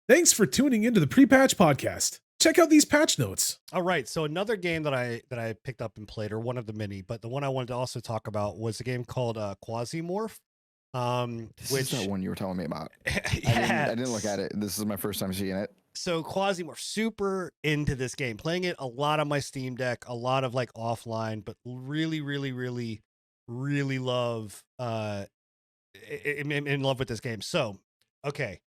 Thanks for tuning into the Pre-Patch Podcast. Check out these patch notes. All right, so another game that I picked up and played, or one of the many, but the one I wanted to also talk about was a game called This Quasimorph. is that one you were telling me about. Yeah. I didn't look at it. This is my first time seeing it. So Quasimorph, super into this game, playing it a lot on my Steam Deck, a lot of like offline, but really love in love with this game. So, okay.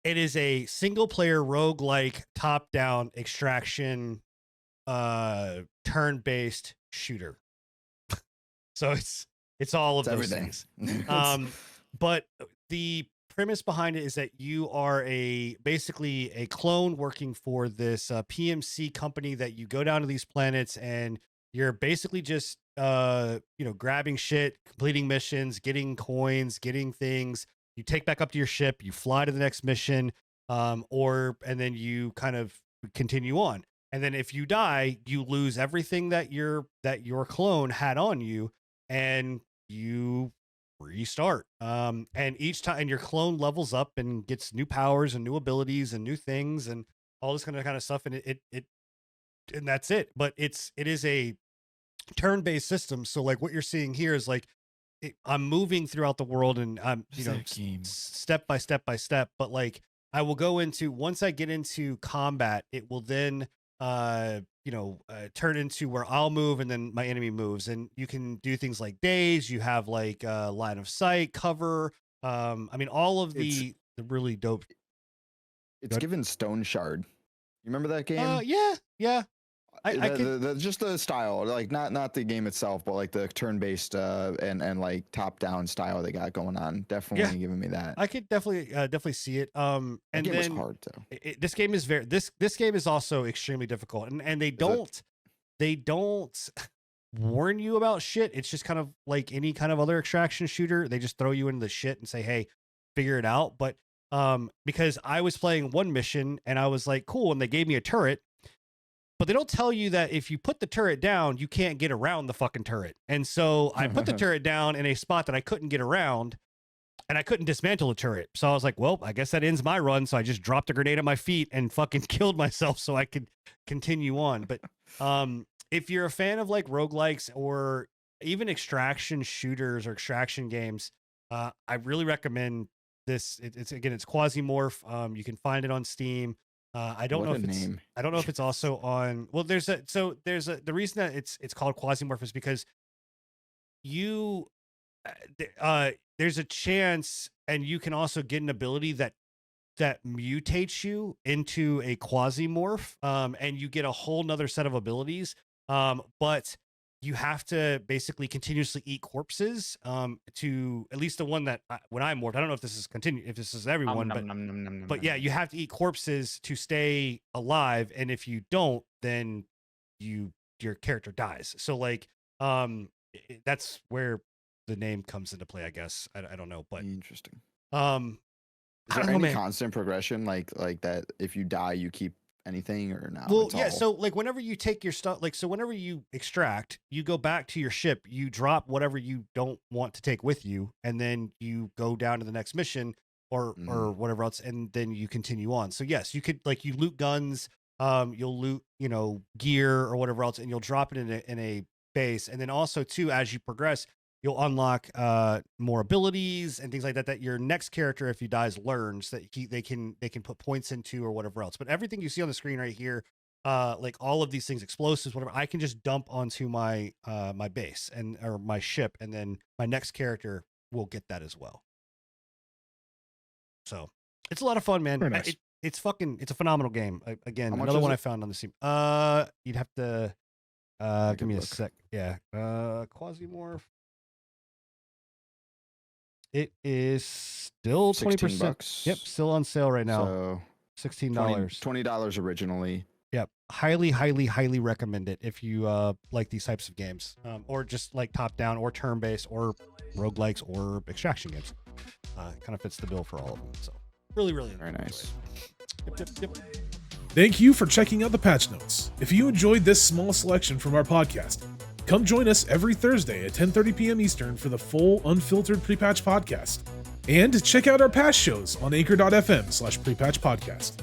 It is a single player roguelike top-down extraction turn-based shooter. So it's all of those everything. things. But the premise behind it is that you are basically a clone working for this PMC company, that you go down to these planets and you're basically just grabbing shit, completing missions, getting coins, getting things. You take back up to your ship, you fly to the next mission, and then you kind of continue on. And then if you die, you lose everything that your clone had on you, and you restart. And each time, and your clone levels up and gets new powers and new abilities and new things and all this kind of stuff. And and that's it. But it is a turn-based system. So like what you're seeing here is like, I'm moving throughout the world, and I'm step by step, but like I will go into, once I get into combat, it will then turn into where I'll move and then my enemy moves, and you can do things like days. You have like line of sight, cover. I mean, all of the really dope. It's given Stone Shard. You remember that game? Yeah. Just the style, like not the game itself, but like the turn-based and like top-down style they got going on. Definitely giving me that. I could definitely see it. And that game then was hard though. This game is this game is also extremely difficult, and they don't warn you about shit. It's just kind of like any kind of other extraction shooter. They just throw you into the shit and say, hey, figure it out. But because I was playing one mission and I was like, cool, and they gave me a turret. But they don't tell you that if you put the turret down, you can't get around the fucking turret. And so I put the turret down in a spot that I couldn't get around, and I couldn't dismantle the turret. So I was like, well, I guess that ends my run. So I just dropped a grenade at my feet and fucking killed myself so I could continue on. But if you're a fan of like roguelikes or even extraction shooters or extraction games, I really recommend this. It's Quasimorph. You can find it on Steam. I don't know if it's also on. Well, the reason that it's called Quasimorph is because there's a chance, and you can also get an ability that mutates you into a Quasimorph, and you get a whole nother set of abilities. But you have to basically continuously eat corpses, to at least the one that when I morphed. I don't know if this is everyone, but yeah, you have to eat corpses to stay alive, and if you don't, then your character dies. So like, that's where the name comes into play, I guess. I don't know, but interesting. Is there any constant progression like that? If you die, you keep anything or not? Well, yeah. So like whenever you take your stuff, whenever you extract, you go back to your ship, you drop whatever you don't want to take with you, and then you go down to the next mission or whatever else, and then you continue on. So yes, you could, like, you loot guns, you'll loot, gear or whatever else, and you'll drop it in a base. And then also too, as you progress, you'll unlock more abilities and things like that your next character, if he dies, learns that they can put points into or whatever else. But everything you see on the screen right here, like all of these things, explosives, whatever, I can just dump onto my my base or my ship, and then my next character will get that as well. So it's a lot of fun, man. Nice. It's a phenomenal game. Again, another one I found on the Steam. You'd have to give me a sec. Yeah. Quasimorph. It is still 20%. Yep, still on sale right now. So $16. $20 originally. Yep. Highly recommend it if you like these types of games. Or just like top-down or turn-based or roguelikes or extraction games. Kind of fits the bill for all of them. So really very nice. Yep. Thank you for checking out the patch notes. If you enjoyed this small selection from our podcast, come join us every Thursday at 10:30 p.m. Eastern for the full, unfiltered pre-patch podcast. And check out our past shows on anchor.fm/prepatch podcast.